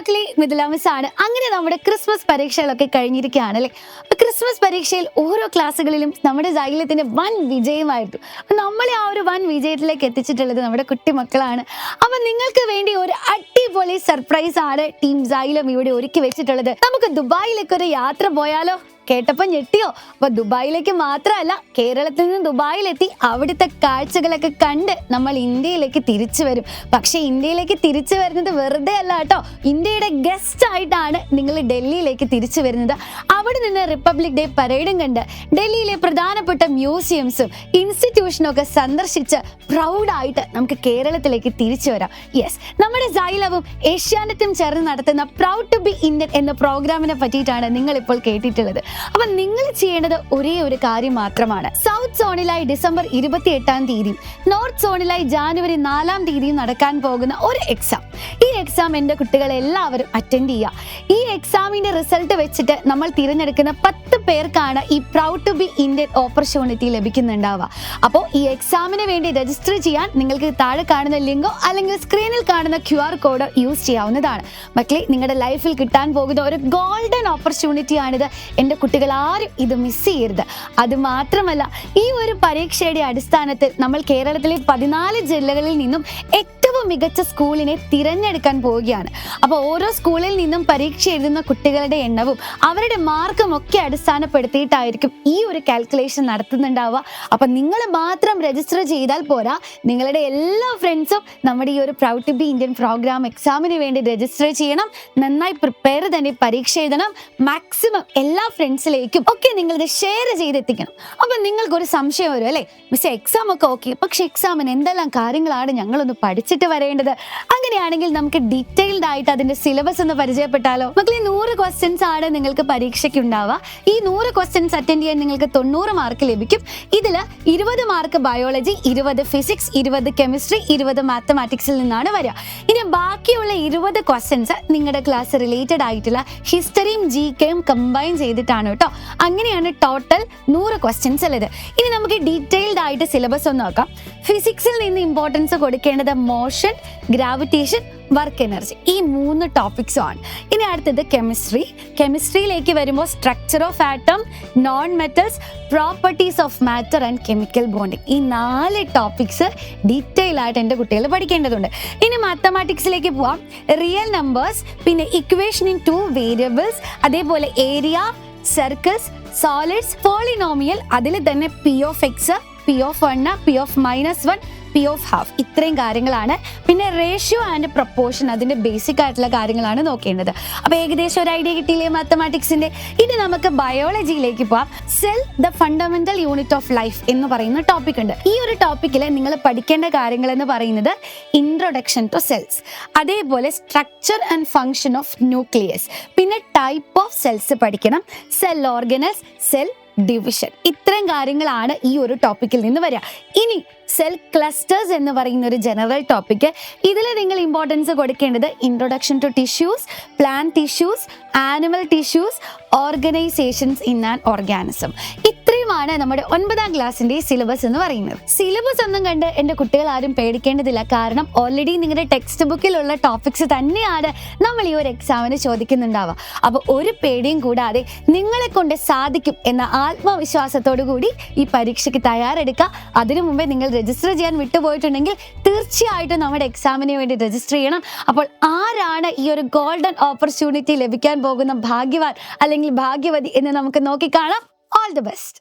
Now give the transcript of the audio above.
മക്കളെ, മിഥിലാമിസ് ആണ്. അങ്ങനെ നമ്മുടെ ക്രിസ്മസ് പരീക്ഷകളൊക്കെ കഴിഞ്ഞിരിക്കുകയാണ് അല്ലേ. ക്രിസ്മസ് പരീക്ഷയിൽ ഓരോ ക്ലാസ്സുകളിലും നമ്മുടെ സൈലത്തിന്റെ വൻ വിജയമായിരുന്നു. നമ്മളെ ആ ഒരു വൻ വിജയത്തിലേക്ക് എത്തിച്ചിട്ടുള്ളത് നമ്മുടെ കുട്ടിമക്കളാണ്. അപ്പൊ നിങ്ങൾക്ക് വേണ്ടി ഒരു അടിപൊളി സർപ്രൈസ് ആണ് ടീം സൈലം ഇവിടെ ഒരുക്കി വെച്ചിട്ടുള്ളത്. നമുക്ക് ദുബായിലേക്ക് ഒരു യാത്ര പോയാലോ? കേട്ടപ്പോൾ ഞെട്ടിയോ? അപ്പൊ ദുബായിലേക്ക് മാത്രമല്ല, കേരളത്തിൽ നിന്ന് ദുബായിലെത്തി അവിടുത്തെ കാഴ്ചകളൊക്കെ കണ്ട് നമ്മൾ ഇന്ത്യയിലേക്ക് തിരിച്ചു വരും. പക്ഷെ ഇന്ത്യയിലേക്ക് തിരിച്ചു വരുന്നത് വെറുതെ അല്ല കേട്ടോ. ഇന്ത്യയുടെ ഗസ്റ്റ് ആയിട്ടാണ് നിങ്ങൾ ഡൽഹിയിലേക്ക് തിരിച്ചു വരുന്നത്. അവിടെ നിന്ന് റിപ്പബ്ലിക് ഡേ പരേഡും കണ്ട് ഡൽഹിയിലെ പ്രധാനപ്പെട്ട മ്യൂസിയംസും ഇൻസ്റ്റിറ്റ്യൂഷനും ഒക്കെ സന്ദർശിച്ച് പ്രൗഡായിട്ട് നമുക്ക് കേരളത്തിലേക്ക് തിരിച്ചു വരാം. യെസ്, നമ്മുടെ സൈലവും ഏഷ്യാനെറ്റും ചേർന്ന് നടത്തുന്ന പ്രൗഡ് ടു ബി ഇന്ത്യൻ എന്ന പ്രോഗ്രാമിനെ പറ്റിയിട്ടാണ് നിങ്ങൾ ഇപ്പോൾ കേട്ടിട്ടുള്ളത്. അപ്പൊ നിങ്ങൾ ചെയ്യേണ്ടത് ഒരേ ഒരു കാര്യം മാത്രമാണ്. സൗത്ത് സോണിലായി ഡിസംബർ 28-ാം തീയതി, നോർത്ത് സോണിലായി ജാനുവരി 4-ാം തീയതിയും നടക്കാൻ പോകുന്ന ഒരു എക്സാം. ഈ എക്സാം എൻ്റെ കുട്ടികളെ എല്ലാവരും അറ്റൻഡ് ചെയ്യുക. ഈ എക്സാമിന്റെ റിസൾട്ട് വെച്ചിട്ട് നമ്മൾ തിരഞ്ഞെടുക്കുന്ന 10 പേർക്കാണ് ഈ proud to be Indian opportunity ലഭിക്കുന്നുണ്ടാവുക. അപ്പോൾ ഈ എക്സാമിന് വേണ്ടി രജിസ്റ്റർ ചെയ്യാൻ നിങ്ങൾക്ക് താഴെ കാണുന്ന ലിങ്കോ അല്ലെങ്കിൽ സ്ക്രീനിൽ കാണുന്ന QR കോഡോ യൂസ് ചെയ്യാവുന്നതാണ്. മക്കളെ, നിങ്ങളുടെ ലൈഫിൽ കിട്ടാൻ പോകുന്ന ഒരു ഗോൾഡൻ ഓപ്പർച്യൂണിറ്റി ആണിത്. എൻ്റെ കുട്ടികൾ ആരും ഇത് മിസ് ചെയ്യരുത്. അത് മാത്രമല്ല, ഈ ഒരു പരീക്ഷയുടെ അടിസ്ഥാനത്തിൽ നമ്മൾ കേരളത്തിലെ 14 ജില്ലകളിൽ നിന്നും ഏറ്റവും മികച്ച സ്കൂളിനെ തിരഞ്ഞെടുക്കാൻ പോവുകയാണ്. അപ്പോൾ ഓരോ സ്കൂളിൽ നിന്നും പരീക്ഷ എഴുതുന്ന കുട്ടികളുടെ എണ്ണവും അവരുടെ മാർക്കും ഒക്കെ അടിസ്ഥാനപ്പെടുത്തിയിട്ടായിരിക്കും ഈ ഒരു കാൽക്കുലേഷൻ നടത്തുന്നുണ്ടാവുക. അപ്പം നിങ്ങൾ മാത്രം രജിസ്റ്റർ ചെയ്താൽ പോരാ, നിങ്ങളുടെ എല്ലാ ഫ്രണ്ട്സും നമ്മുടെ ഈ ഒരു proud to be Indian program എക്സാമിന് വേണ്ടി രജിസ്റ്റർ ചെയ്യണം. നന്നായി പ്രിപ്പയർ തന്നെ പരീക്ഷ എഴുതണം. മാക്സിമം എല്ലാ ഫ്രണ്ട്സിലേക്കും ഒക്കെ നിങ്ങളിത് ഷെയർ ചെയ്തെത്തിക്കണം. അപ്പം നിങ്ങൾക്കൊരു സംശയം വരും അല്ലേ, മിസ് എക്സാം ഒക്കെ ഓക്കെ, പക്ഷെ എക്സാമിന് എന്തെല്ലാം കാര്യങ്ങളാണ് ഞങ്ങളൊന്ന് പഠിച്ചിട്ട് വരേണ്ടത്? അങ്ങനെയാണെങ്കിൽ നമുക്ക് ഡീറ്റെയിൽഡ് ആയിട്ട് അതിന്റെ സിലബസ് ഒന്ന് പരിചയപ്പെട്ടാലോ? മക്കളെ, 100 ക്വസ്റ്റ്യൻസ് ആണ് നിങ്ങൾക്ക് പരീക്ഷയ്ക്ക് ഉണ്ടാവുക. ഈ 100 ക്വസ്റ്റ്യൻസ് അറ്റൻഡ് ചെയ്യാൻ നിങ്ങൾക്ക് 90 മാർക്ക് ലഭിക്കും. ഇതിൽ 20 മാർക്ക് ബയോളജി, 20 ഫിസിക്സ്, 20 കെമിസ്ട്രി, 20 മാത്തമാറ്റിക്സിൽ നിന്നാണ് വരിക. ഇനി ബാക്കിയുള്ള 20 ക്വസ്റ്റ്യൻസ് നിങ്ങളുടെ ക്ലാസ് റിലേറ്റഡ് ആയിട്ടുള്ള ഹിസ്റ്ററിയും GKയും കമ്പൈൻ ചെയ്തിട്ടാണ് കേട്ടോ. അങ്ങനെയാണ് ടോട്ടൽ 100 ക്വസ്റ്റ്യൻസ് ഉള്ളത്. ഇനി നമുക്ക് ഡീറ്റെയിൽഡ് ആയിട്ട് സിലബസ് ഒന്ന് നോക്കാം. ഫിസിക്സിൽ നിന്ന് ഇമ്പോർട്ടൻസ് കൊടുക്കേണ്ടത് മോഷൻ, ഗ്രാവിറ്റേഷൻ, വർക്ക് എനർജി, ഈ 3 ടോപ്പിക്സും ആണ്. ഇനി അടുത്തത് കെമിസ്ട്രിയിലേക്ക് വരുമ്പോൾ structure of atom, non metals, properties of matter and chemical bonding, ഈ 4 ടോപ്പിക്സ് ഡീറ്റെയിൽ ആയിട്ട് എൻ്റെ കുട്ടികൾ പഠിക്കേണ്ടതുണ്ട്. ഇനി മാത്തമാറ്റിക്സിലേക്ക് പോവാം. റിയൽ നമ്പേഴ്സ്, പിന്നെ ഇക്വേഷൻ ഇൻ 2 വേരിയബിൾസ്, അതേപോലെ ഏരിയ, സർക്കിൾസ്, സോളിഡ്സ്, പോളിനോമിയൽ, അതിൽ തന്നെ P of X, P of 1, P of -1, P of half, ഇത്രയും കാര്യങ്ങളാണ്. പിന്നെ റേഷ്യോ ആൻഡ് പ്രൊപ്പോർഷൻ, അതിന്റെ ബേസിക് ആയിട്ടുള്ള കാര്യങ്ങളാണ് നോക്കേണ്ടത്. അപ്പൊ ഏകദേശം ഒരു ഐഡിയ കിട്ടിയില്ലേ മാത്തമാറ്റിക്സിന്റെ? ഇനി നമുക്ക് ബയോളജിയിലേക്ക് പോവാം. Cell, the fundamental unit of life എന്ന് പറയുന്ന ടോപ്പിക് ഉണ്ട്. ഈ ഒരു ടോപ്പിക്കിൽ നിങ്ങൾ പഠിക്കേണ്ട കാര്യങ്ങൾ എന്ന് പറയുന്നത് ഇൻട്രൊഡക്ഷൻ ടു സെൽസ്, അതേപോലെ structure and function of nucleus, പിന്നെ ടൈപ്പ് ഓഫ് സെൽസ് പഠിക്കണം, സെൽ ഓർഗനൽസ്, സെൽ ഡിവിഷൻ, ഇത്രയും കാര്യങ്ങളാണ് ഈ ഒരു ടോപ്പിക്കിൽ നിന്ന് വരിക. ഇനി സെൽ ക്ലസ്റ്റേഴ്സ് എന്ന് പറയുന്ന ഒരു ജനറൽ ടോപ്പിക്, ഇതിൽ നിങ്ങൾ ഇമ്പോർട്ടൻസ് കൊടുക്കേണ്ടത് introduction to tissues, plant tissues, animal tissues, organisations in an organism, ഇത്രയുമാണ് നമ്മുടെ 9ാം ക്ലാസ്സിന്റെ സിലബസ് എന്ന് പറയുന്നത്. സിലബസ് ഒന്നും കണ്ട് എൻ്റെ കുട്ടികൾ ആരും പേടിക്കേണ്ടതില്ല. കാരണം ഓൾറെഡി നിങ്ങളുടെ ടെക്സ്റ്റ് ബുക്കിലുള്ള ടോപ്പിക്സ് തന്നെയാണ് നമ്മൾ ഈ ഒരു എക്സാമിന് ചോദിക്കുന്നുണ്ടാവുക. അപ്പോൾ ഒരു പേടിയും കൂടാതെ നിങ്ങളെ കൊണ്ട് സാധിക്കും എന്ന ആത്മവിശ്വാസത്തോടു കൂടി ഈ പരീക്ഷയ്ക്ക് തയ്യാറെടുക്കുക. അതിനു മുമ്പേ നിങ്ങൾ രജിസ്റ്റർ ചെയ്യാൻ വിട്ടുപോയിട്ടുണ്ടെങ്കിൽ തീർച്ചയായിട്ടും നമ്മുടെ എക്സാമിന് വേണ്ടി രജിസ്റ്റർ ചെയ്യണം. അപ്പോൾ ആരാണ് ഈ ഒരു ഗോൾഡൻ ഓപ്പർച്യൂണിറ്റി ലഭിക്കാൻ പോകുന്ന ഭാഗ്യവാൻ അല്ലെങ്കിൽ ഭാഗ്യവതി എന്ന് നമുക്ക് നോക്കിക്കാണാം. All the best.